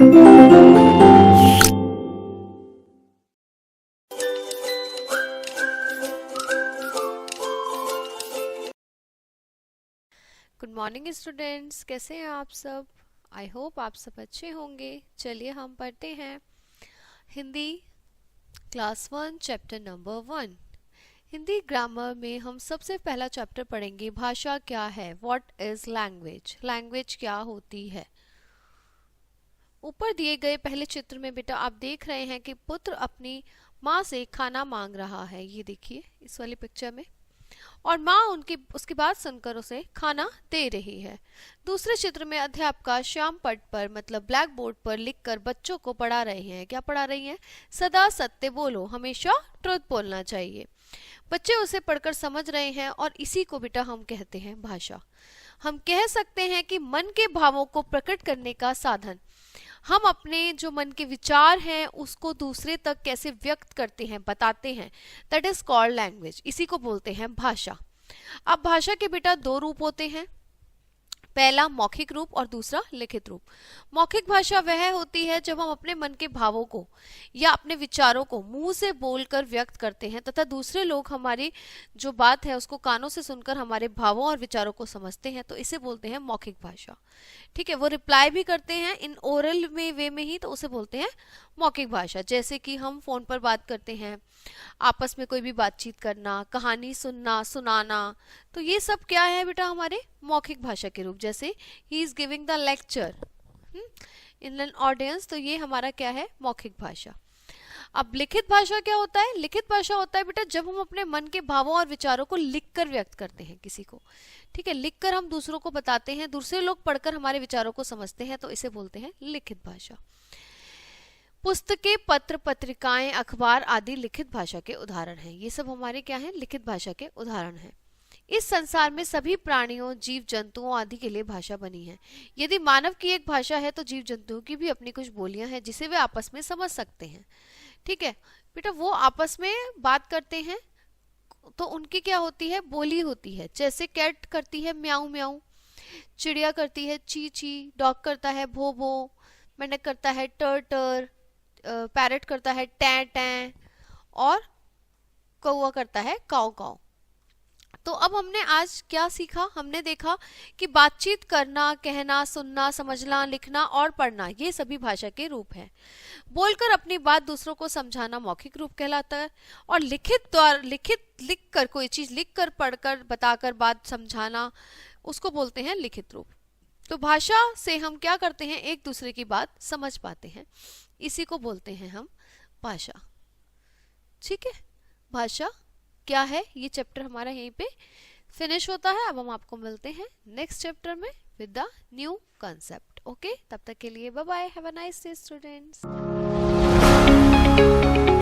Good morning students, कैसे हैं आप सब। आई होप आप सब अच्छे होंगे। चलिए हम पढ़ते हैं Hindi class 1 chapter number 1। Hindi grammar में हम सबसे पहला चैप्टर पढ़ेंगे भाषा क्या है। व्हाट इज लैंग्वेज, लैंग्वेज क्या होती है। ऊपर दिए गए पहले चित्र में बेटा आप देख रहे हैं कि पुत्र अपनी माँ से खाना मांग रहा है। ये देखिए इस वाली पिक्चर में, और माँ उसकी बात सुनकर उसे खाना दे रही है। दूसरे चित्र में अध्यापिका श्याम पट पर मतलब ब्लैक बोर्ड पर लिखकर बच्चों को पढ़ा रहे हैं। क्या पढ़ा रही हैं? सदा सत्य बोलो, हमेशा ट्रुथ बोलना चाहिए। बच्चे उसे पढ़कर समझ रहे हैं और इसी को बेटा हम कहते हैं भाषा। हम कह सकते हैं कि मन के भावों को प्रकट करने का साधन। हम अपने जो मन के विचार हैं उसको दूसरे तक कैसे व्यक्त करते हैं, बताते हैं, दैट इज कॉल्ड लैंग्वेज। इसी को बोलते हैं भाषा। अब भाषा के बेटा दो रूप होते हैं, पहला मौखिक रूप और दूसरा लिखित रूप। मौखिक भाषा वह होती है जब हम अपने मन के भावों को या अपने विचारों को मुंह से बोलकर व्यक्त करते हैं तथा दूसरे लोग हमारी जो बात है उसको कानों से सुनकर हमारे भावों और विचारों को समझते हैं, तो इसे बोलते हैं मौखिक भाषा। ठीक है, वो रिप्लाई भी करते हैं इन ओरल में वे में ही, तो उसे बोलते हैं मौखिक भाषा। जैसे कि हम फोन पर बात करते हैं, आपस में कोई भी बातचीत करना, कहानी सुनना, सुनाना, तो ये सब क्या है बेटा हमारे मौखिक भाषा के रूप। जैसे he is giving the lecture in an audience, तो ये हमारा क्या है मौखिक भाषा। अब लिखित भाषा क्या होता है? लिखित भाषा होता है बेटा जब हम अपने मन के भावों और विचारों को लिखकर व्यक्त करते हैं किसी को। ठीक है, लिखकर हम दूसरों को बताते हैं, दूसरे लोग पढ़कर हमारे विचारों को समझते हैं, तो इसे बोलते हैं लिखित भाषा। पुस्तकें, पत्र, पत्रिकाएं, अखबार आदि लिखित भाषा के उदाहरण हैं। ये सब हमारे क्या हैं? लिखित भाषा के उदाहरण हैं। इस संसार में सभी प्राणियों, जीव जंतुओं आदि के लिए भाषा बनी है। यदि मानव की एक भाषा है तो जीव जंतुओं की भी अपनी कुछ बोलियां हैं जिसे वे आपस में समझ सकते हैं। ठीक है बेटा, वो आपस में बात करते हैं तो उनकी क्या होती है? बोली होती है। जैसे कैट करती है म्याऊ म्याऊ, चिड़िया करती है ची ची, डॉग करता है भो भो, मेंढक करता है टर टर, पैरट करता है टै टै, और कौवा करता है काऊ काऊ। तो अब हमने आज क्या सीखा? हमने देखा कि बातचीत करना, कहना, सुनना, समझना, लिखना और पढ़ना ये सभी भाषा के रूप हैं। बोलकर अपनी बात दूसरों को समझाना मौखिक रूप कहलाता है, और लिखकर कोई चीज लिखकर, पढ़कर, बताकर बात समझाना उसको बोलते हैं लिखित रूप। तो भाषा से हम क्या करते हैं? एक दूसरे की बात समझ पाते हैं, इसी को बोलते हैं हम भाषा। ठीक है, भाषा क्या है ये चैप्टर हमारा यहीं पे फिनिश होता है। अब हम आपको मिलते हैं नेक्स्ट चैप्टर में with the new concept. Okay, तब तक के लिए bye bye, have a nice day students.